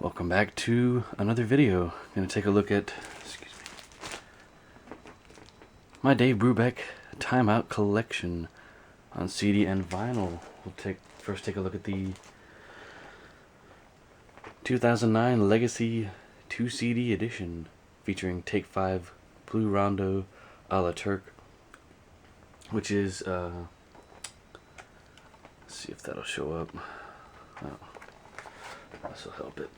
Welcome back to another video. I'm going to take a look at my Dave Brubeck Time Out collection on CD and vinyl. We'll first take a look at the 2009 Legacy 2 CD edition featuring Take 5 Blue Rondo a la Turk, which is let's see if that'll show up. Oh, this will help it.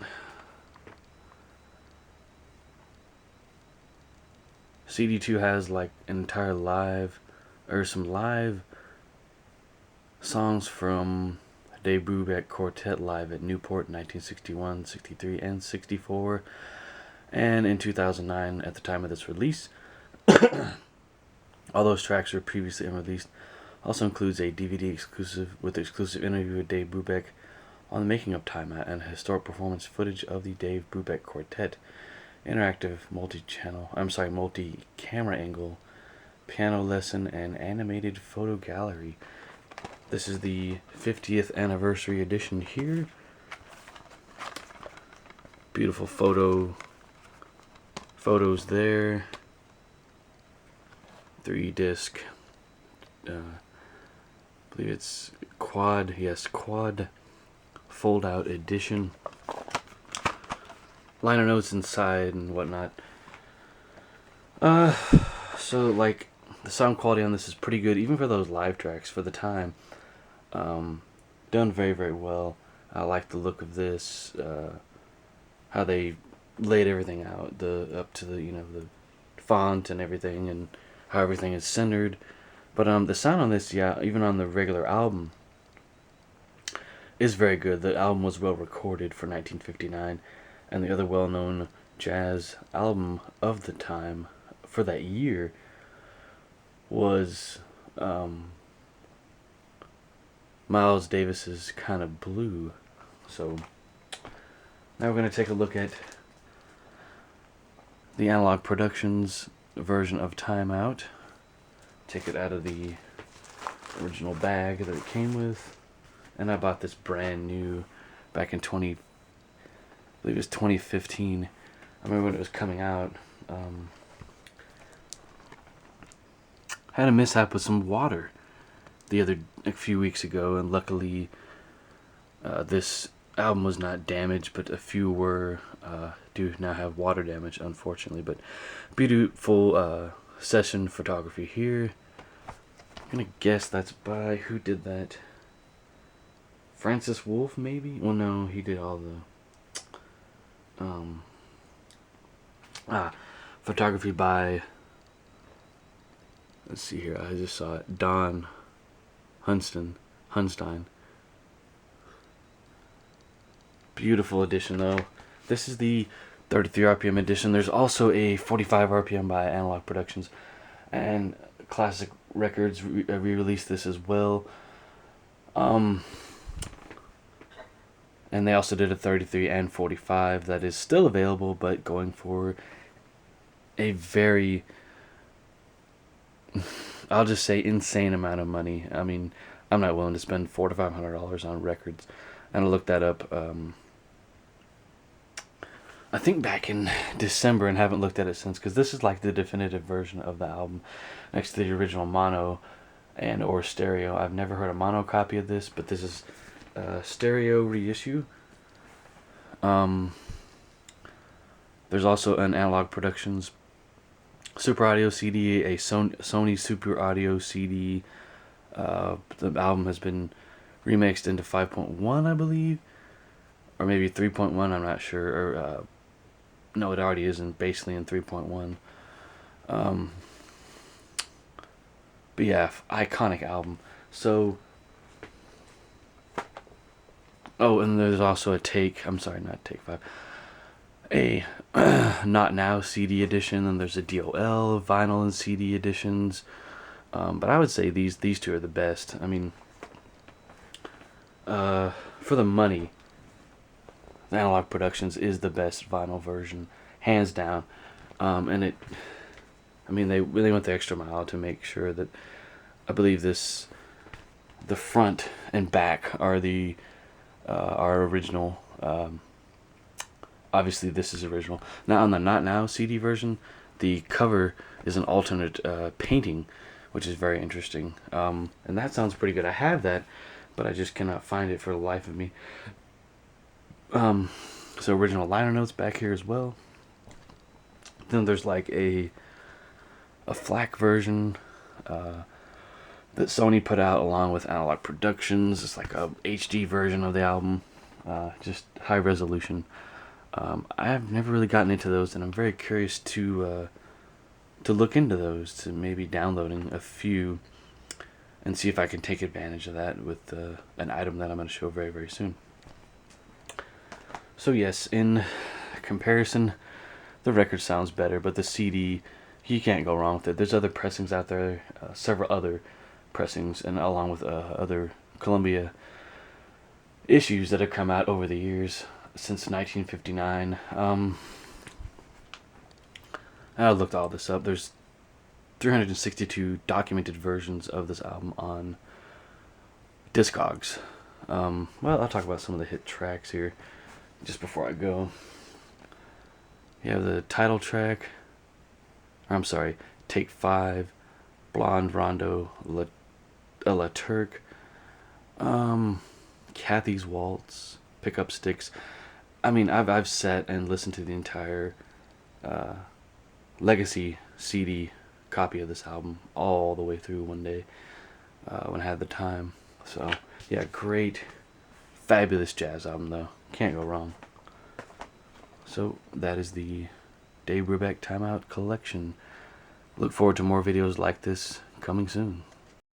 CD2 has like an entire some live songs from Dave Brubeck Quartet live at Newport in 1961, 63, and 64, and in 2009 at the time of this release. All those tracks were previously unreleased. Also includes a DVD exclusive with exclusive interview with Dave Brubeck on the making of Time Out and historic performance footage of the Dave Brubeck Quartet, interactive multi-camera angle, piano lesson, and animated photo gallery. This is the 50th anniversary edition here. Beautiful photos there. 3-disc. I believe it's quad fold-out edition. Liner notes inside and whatnot. So like the sound quality on this is pretty good, even for those live tracks for the time. Done very, very well. I like the look of this. How they laid everything out, up to the the font and everything, and how everything is centered. But the sound on this, even on the regular album, is very good. The album was well recorded for 1959, and the other well-known jazz album of the time for that year was Miles Davis's Kind of Blue. So now we're going to take a look at the Analog Productions version of Time Out. Take it out of the original bag that it came with, and I bought this brand new back in I believe it was 2015. I remember when it was coming out. Had a mishap with some water a few weeks ago, and luckily this album was not damaged, but a few were do now have water damage, unfortunately. But beautiful session photography here. I'm gonna guess that's by, who did that? Francis Wolff, maybe? Well, no, he did all the photography by, let's see here, I just saw it, Don Hunstein. Beautiful edition though. This is the 33 RPM edition. There's also a 45 RPM by Analog Productions, and Classic Records re-released this as well. And they also did a 33 and 45 that is still available, but going for a very, I'll just say, insane amount of money. I mean, I'm not willing to spend $400 to $500 on records. And I looked that up, I think back in December, and haven't looked at it since, because this is like the definitive version of the album next to the original mono and or stereo. I've never heard a mono copy of this, but this is stereo reissue. There's also an Analog Productions Super Audio CD, a Sony Super Audio CD. The album has been remixed into 5.1, I believe, or maybe 3.1. I'm not sure. Or no, it already is basically in 3.1. But yeah, iconic album. So. Oh, and there's also not Take 5, a Not Now CD edition, and there's a DOL vinyl and CD editions. But I would say these two are the best. I mean, for the money, the Analog Productions is the best vinyl version, hands down. And they went the extra mile to make sure that, I believe the front and back are our original obviously this is original. Now on the Not Now CD version, the cover is an alternate painting, which is very interesting. And that sounds pretty good. I have that, but I just cannot find it for the life of me. So original liner notes back here as well. Then there's like a FLAC version that Sony put out along with Analog Productions. It's like a HD version of the album, just high resolution. I've never really gotten into those, and I'm very curious to look into those, to maybe downloading a few and see if I can take advantage of that with an item that I'm going to show very, very soon. So yes, in comparison, the record sounds better, but the CD, you can't go wrong with it. There's other pressings out there, several other pressings, and along with other Columbia issues that have come out over the years since 1959. I looked all this up. There's 362 documented versions of this album on Discogs. Well, I'll talk about some of the hit tracks here just before I go. You have the title track, I'm sorry, Take 5, Blonde Rondo, La Turque, Kathy's Waltz, Pickup Sticks. I mean, I've sat and listened to the entire Legacy CD copy of this album all the way through one day when I had the time. So yeah, great, fabulous jazz album though. Can't go wrong. So that is the Dave Brubeck Timeout collection. Look forward to more videos like this coming soon.